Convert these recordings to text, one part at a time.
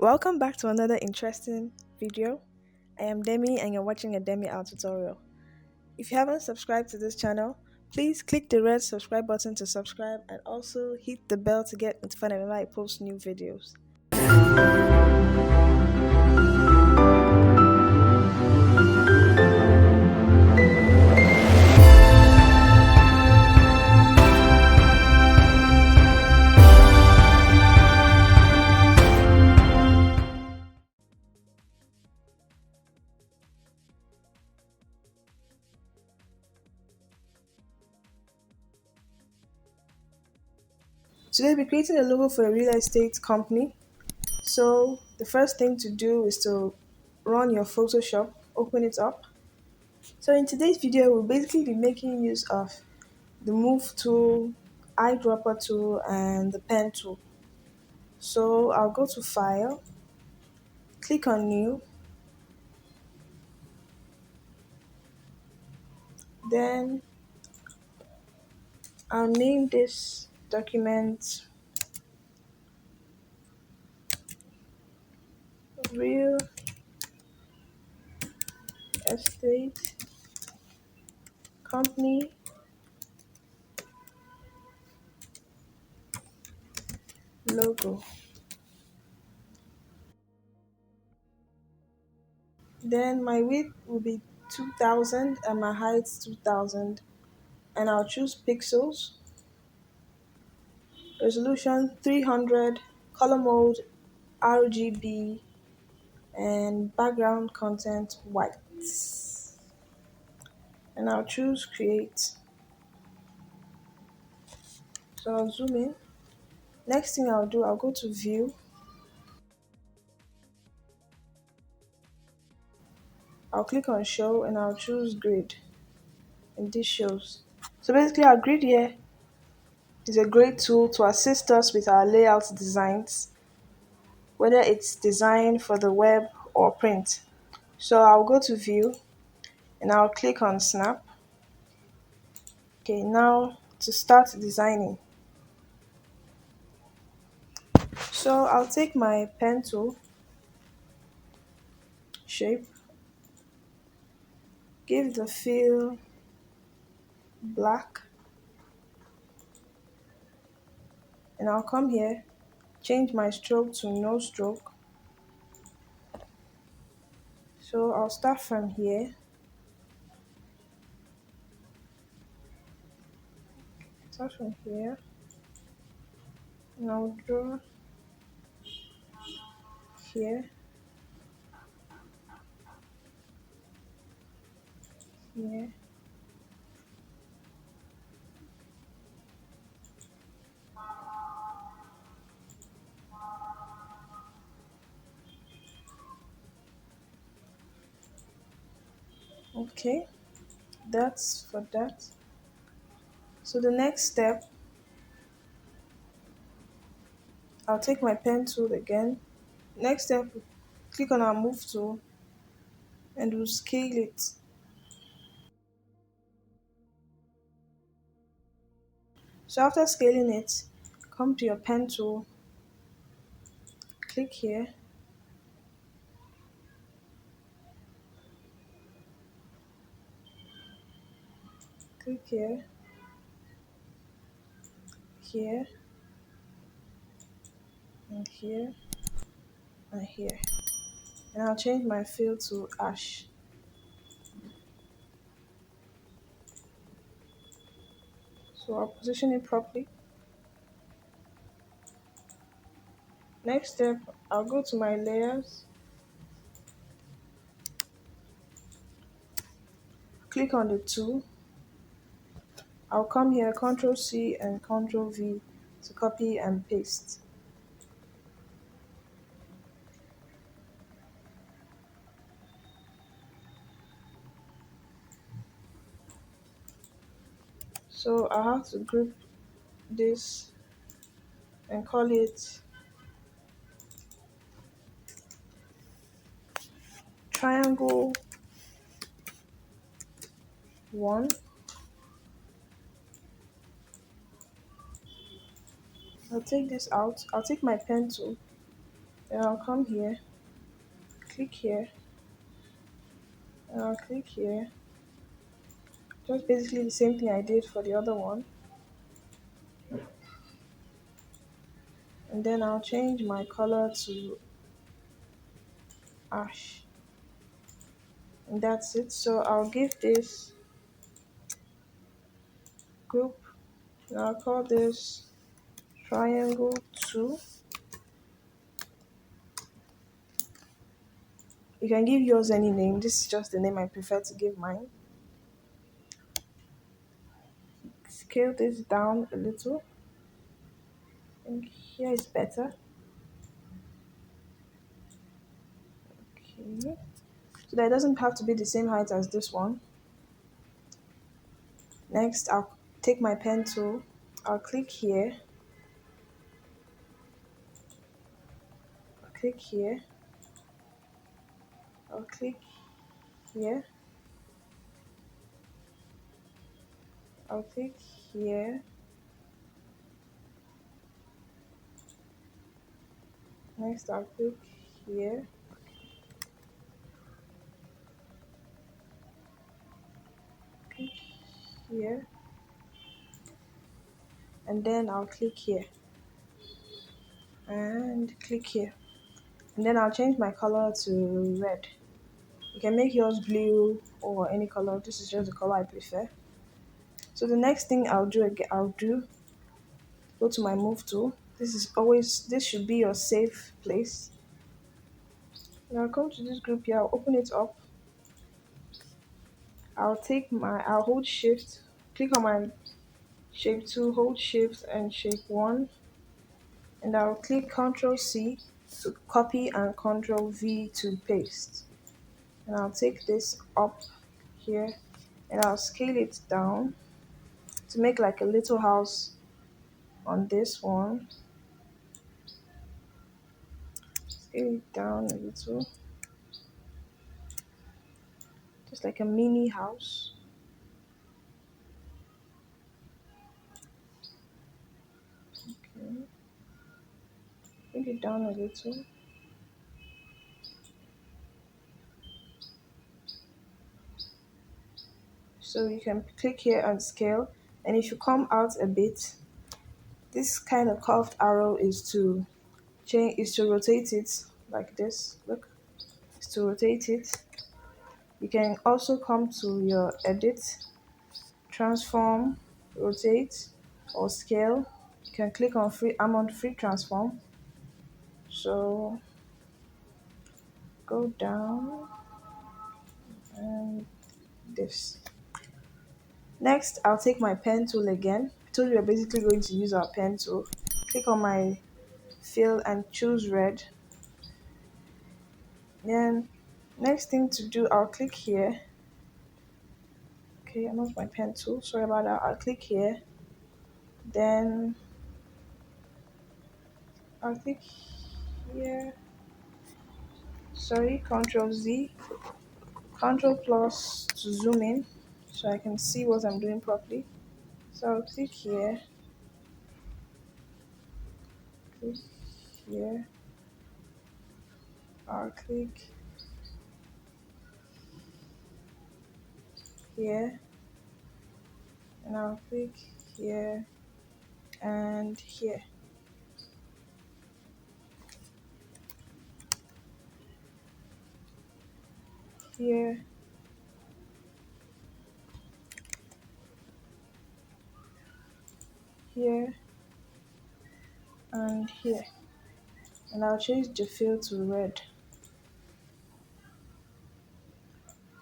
Welcome back to another interesting video. I am Demi and you're watching a Demi Art tutorial. If you haven't subscribed to this channel, please click the red subscribe button to subscribe and also hit the bell to get notified whenever I post new videos. Today we're creating a logo for a real estate company. So the first thing to do is to run your Photoshop, open it up. So in today's video, we'll basically be making use of the move tool, eyedropper tool, and the pen tool. So I'll go to file, click on new, then I'll name this document real estate company logo. Then my width will be 2000 and my height 2000, and I'll choose pixels, resolution 300, color mode RGB, and background content white. And I'll choose create. So I'll zoom in. Next thing I'll do, I'll go to view. I'll click on show and I'll choose grid, and this shows. So basically our grid here is a great tool to assist us with our layout designs, whether it's design for the web or print. So I'll go to view and I'll click on snap. Okay, now to start designing. So I'll take my pen tool, shape, give the fill black, and I'll come here, change my stroke to no stroke. So I'll start from here, and I'll draw here, here, okay, that's for that. So the next step, I'll take my pen tool again. Next step, click on our move tool and we'll scale it. So after scaling it, come to your pen tool, click here, click here, here, and here, and here. And I'll change my fill to ash. So I'll position it properly. Next step, I'll go to my layers, click on the tool. I'll come here, Ctrl C and Ctrl V to copy and paste. So I have to group this and call it triangle 1. I'll take this out. I'll take my pen tool Then I'll come here, click here, and I'll click here. Just basically the same thing I did for the other one. And then I'll change my color to ash. And that's it. So I'll give this group, and I'll call this triangle 2. You can give yours any name. This is just the name I prefer to give mine. Scale this down a little. I think here is better. Okay. So that it doesn't have to be the same height as this one. Next, I'll take my pen tool. I'll click here. I'll click here. I'll click here. I'll click here. Next, I'll click here. Click here. And then I'll click here. And click here. And then I'll change my color to red. You can make yours blue or any color. This is just the color I prefer. So the next thing I'll do, go to my move tool. This should be your safe place. Now I'll come to this group here, I'll open it up. I'll hold shift, click on my shape 2, hold shift and shape 1, and I'll click Ctrl C to copy and Ctrl V to paste. And I'll take this up here and I'll scale it down to make like a little house on this one. Scale it down a little, just like a mini house. Okay. Bring it down a little. So you can click here and scale, and if you come out a bit, this kind of curved arrow is to rotate it like this. Look, is to rotate it. You can also come to your edit, transform, rotate, or scale. You can click on free. I'm on free transform. So go down and this. Next, I'll take my pen tool again. I told you we're basically going to use our pen tool. Click on my fill and choose red. Then next thing to do, I'll click here. Okay, I lost my pen tool. Sorry about that. I'll click here. Then I'll click here. Sorry, Control Z, Control plus to zoom in so I can see what I'm doing properly. So I'll click here, click here. I'll click here, and I'll click here and here. Here, here, and here. And I'll change the fill to red.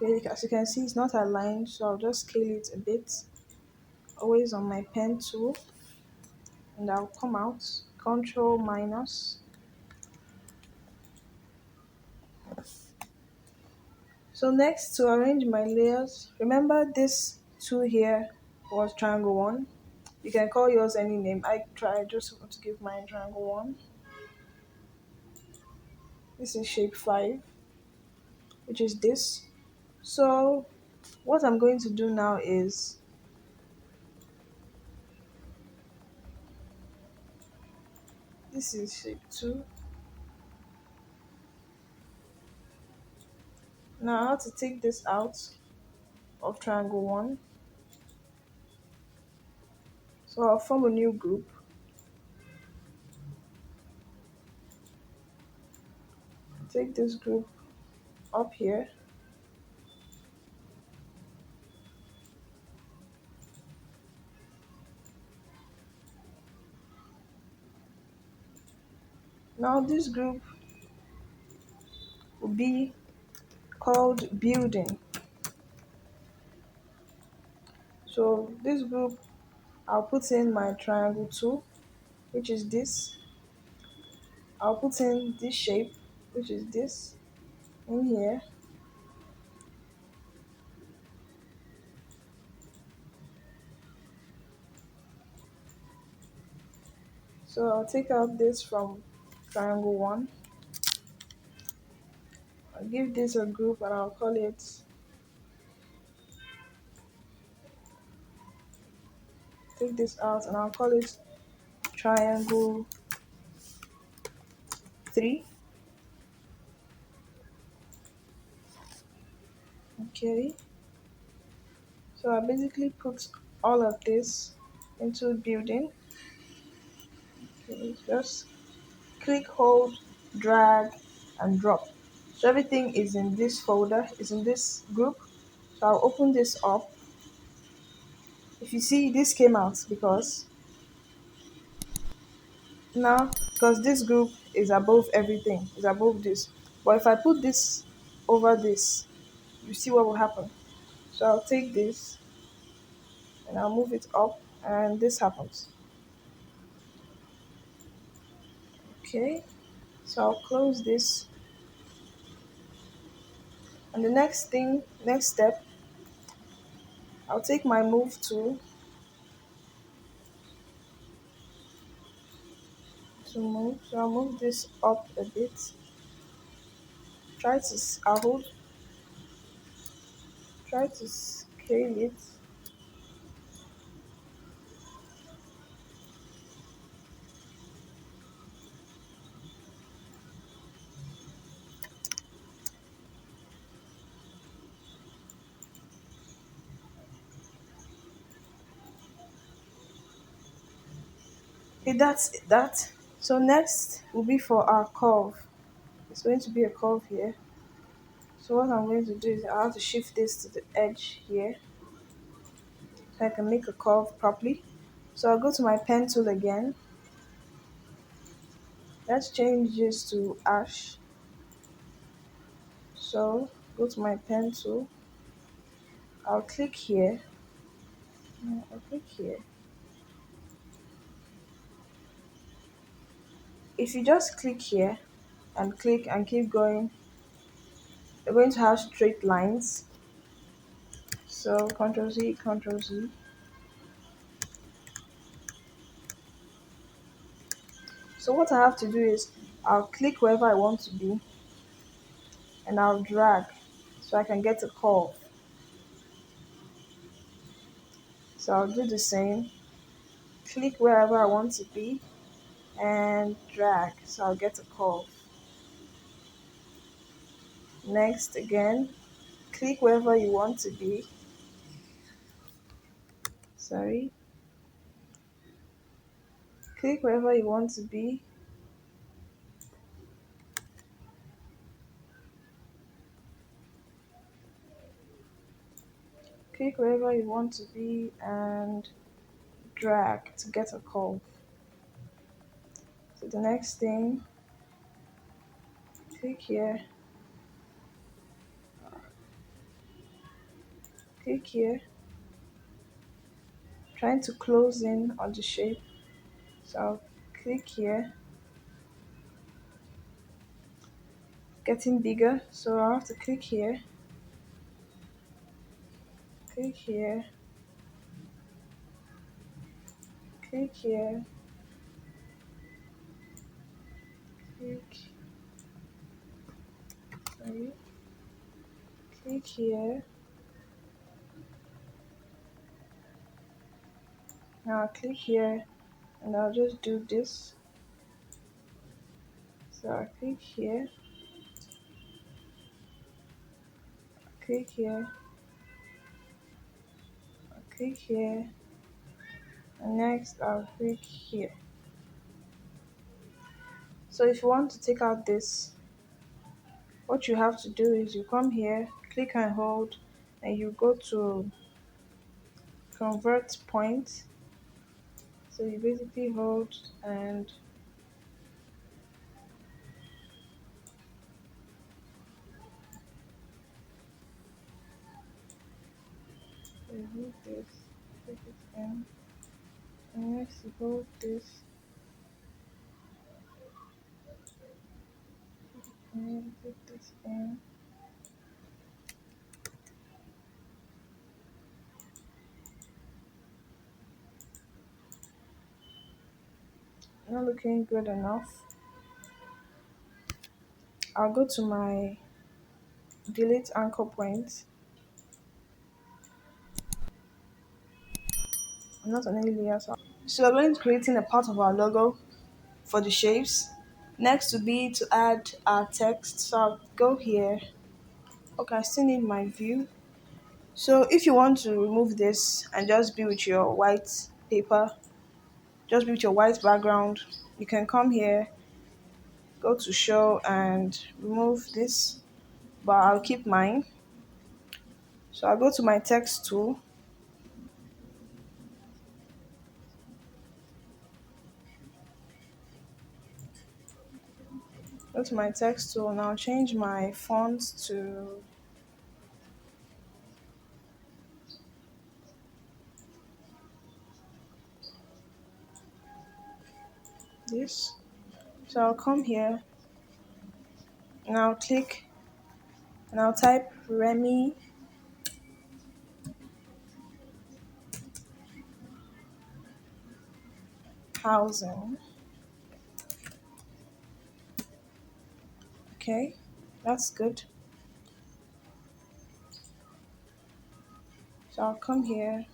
Okay, as you can see, it's not aligned, so I'll just scale it a bit. Always on my pen tool, and I'll come out, Control minus. So next, to arrange my layers, remember this two here was triangle 1. You can call yours any name. I just want to give mine triangle 1. This is shape 5, which is this. So what I'm going to do now is, this is shape 2, Now I have to take this out of triangle 1. So I'll form a new group. Take this group up here. Now this group will be called building. So this group, I'll put in my triangle 2, which is this. I'll put in this shape, which is this, in here. So I'll take out this from triangle 1. I'll give this a group and I'll call it, take this out and I'll call it triangle 3. Okay. So I basically put all of this into building. Okay, just click, hold, drag, and drop. So everything is in this folder, is in this group. So I'll open this up. If you see, this came out because this group is above everything, is above this. But if I put this over this, you see what will happen. So I'll take this and I'll move it up, and this happens. Okay, so I'll close this. And the next step, I'll take my move tool to move. So I'll move this up a bit. I'll try to scale it. Okay, that's that. So next will be for our curve. It's going to be a curve here. So what I'm going to do is I have to shift this to the edge here so I can make a curve properly. So I'll go to my pen tool again. Let's change this to ash. So go to my pen tool. I'll click here. I'll click here. If you just click here and click and keep going, you're going to have straight lines. So Ctrl Z, Ctrl Z. So what I have to do is I'll click wherever I want to be and I'll drag so I can get a curve. So I'll do the same. Click wherever I want to be and drag so I'll get a curve. Next again, click wherever you want to be. Sorry. Click wherever you want to be. Click wherever you want to be and drag to get a curve. So the next thing, click here, click here, trying to close in on the shape. So I'll click here, getting bigger. So I have to click here, click here, click here, click, sorry, click here. Now I'll click here and I'll just do this. So I'll click here, click here, I'll click here, and next I'll click here. So if you want to take out this, what you have to do is you come here, click and hold, and you go to convert point. So you basically hold and remove this, put it in, and next you hold this, and then put this in. Not looking good enough. I'll go to my delete anchor point. I'm not on any layers. So we're going to creating a part of our logo for the shapes. Next would be to add our text. So I'll go here. Okay, I still need my view. So if you want to remove this and just be with your white paper, just be with your white background, you can come here, go to show and remove this, but I'll keep mine. So I'll go to my text tool, and I'll change my font to this. So I'll come here and I'll click and I'll type Remy housing. Okay, that's good. So I'll come here,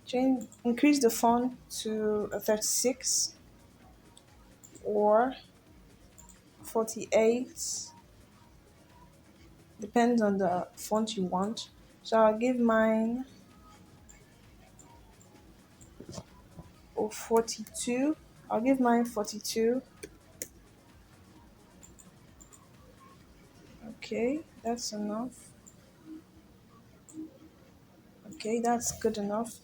change, increase the font to a 36 or 48, depends on the font you want. So I'll give mine 42. I'll give mine 42. Okay, that's enough. Okay, that's good enough.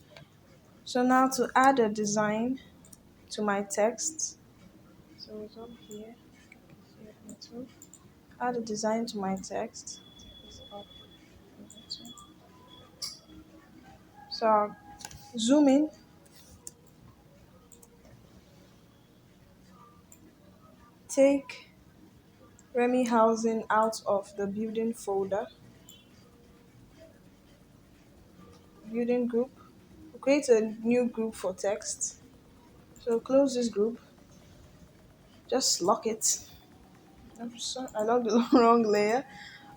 So now to add a design to my text. So it's up here. Here, into. Add a design to my text. Take this up. Into. So I'll zoom in, take Remy Housing out of the building folder, building group. We'll create a new group for text. So close this group, just lock it. I'm sorry, I locked the wrong layer.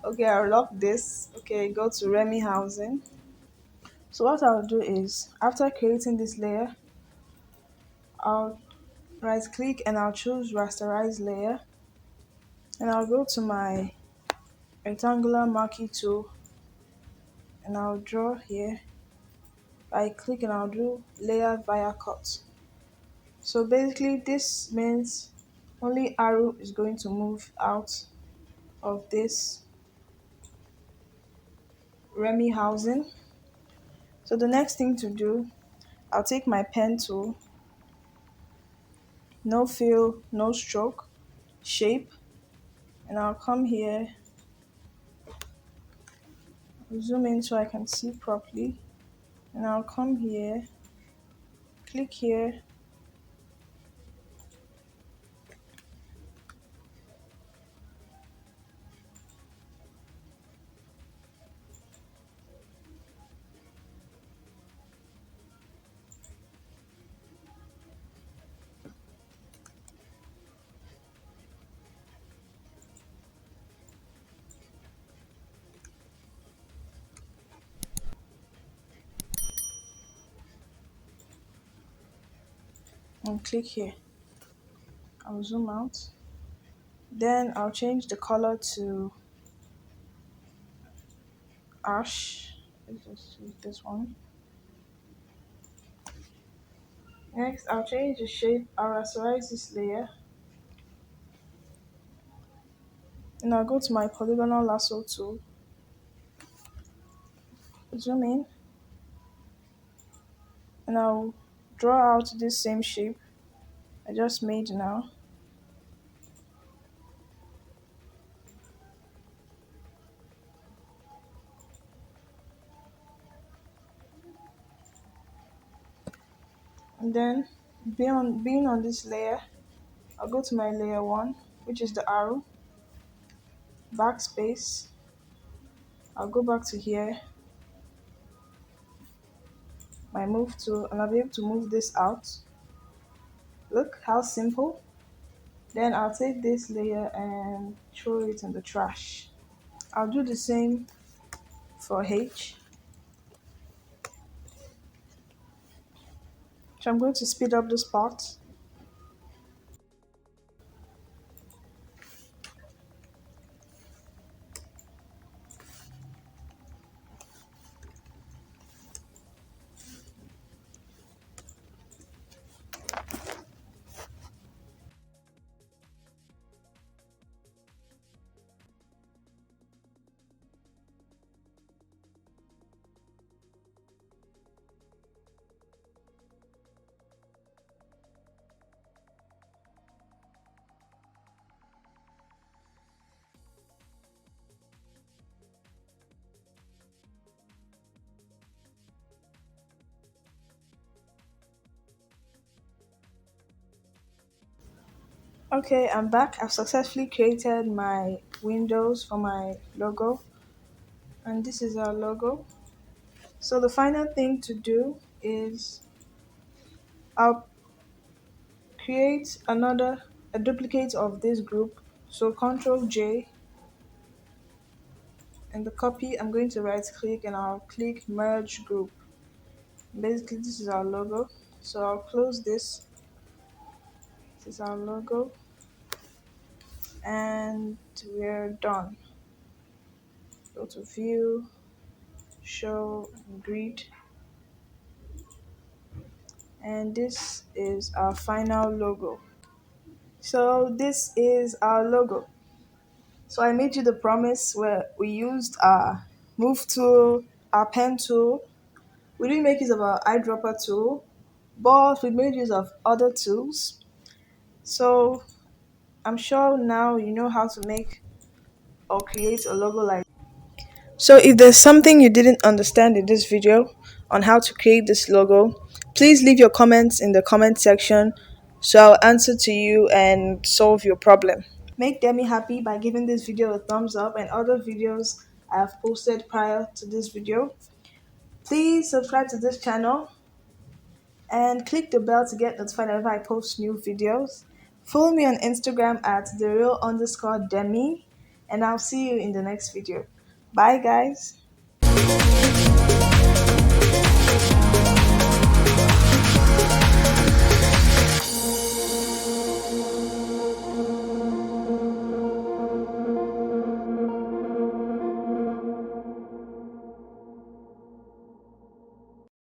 Okay, I'll lock this. Okay, go to Remy Housing. So what I'll do is, after creating this layer, I'll right click and I'll choose rasterize layer. And I'll go to my rectangular marquee tool and I'll draw here. I click and I'll do layer via cut. So basically this means only arrow is going to move out of this Remy housing. So the next thing to do, I'll take my pen tool, no fill, no stroke, shape, and I'll come here, zoom in so I can see properly, and I'll come here, click here, and click here. I'll zoom out. Then I'll change the color to ash. Let's just use this one. Next, I'll change the shape. I'll rasterize this layer. And I'll go to my polygonal lasso tool. Zoom in. And I'll draw out this same shape I just made now. And then, being on this layer, I'll go to my layer 1, which is the arrow, backspace. I'll go back to here, my move tool, and I'll be able to move this out. Look how simple. Then I'll take this layer and throw it in the trash. I'll do the same for H. So I'm going to speed up this part. Okay, I'm back. I've successfully created my windows for my logo, and this is our logo. So the final thing to do is I'll create a duplicate of this group. So Control J, and the copy, I'm going to right click and I'll click merge group. Basically, this is our logo. So I'll close this. This is our logo, and we're done. Go to view, show, and grid, and this is our final logo. So this is our logo. So I made you the promise where we used our move tool, our pen tool. We didn't make use of our eyedropper tool, but we made use of other tools. So I'm sure now you know how to make or create a logo like. So if there's something you didn't understand in this video on how to create this logo, please leave your comments in the comment section so I'll answer to you and solve your problem. Make Demi happy by giving this video a thumbs up and other videos I have posted prior to this video. Please subscribe to this channel and click the bell to get notified whenever I post new videos. Follow me on Instagram at thereal_Demi, and I'll see you in the next video. Bye guys.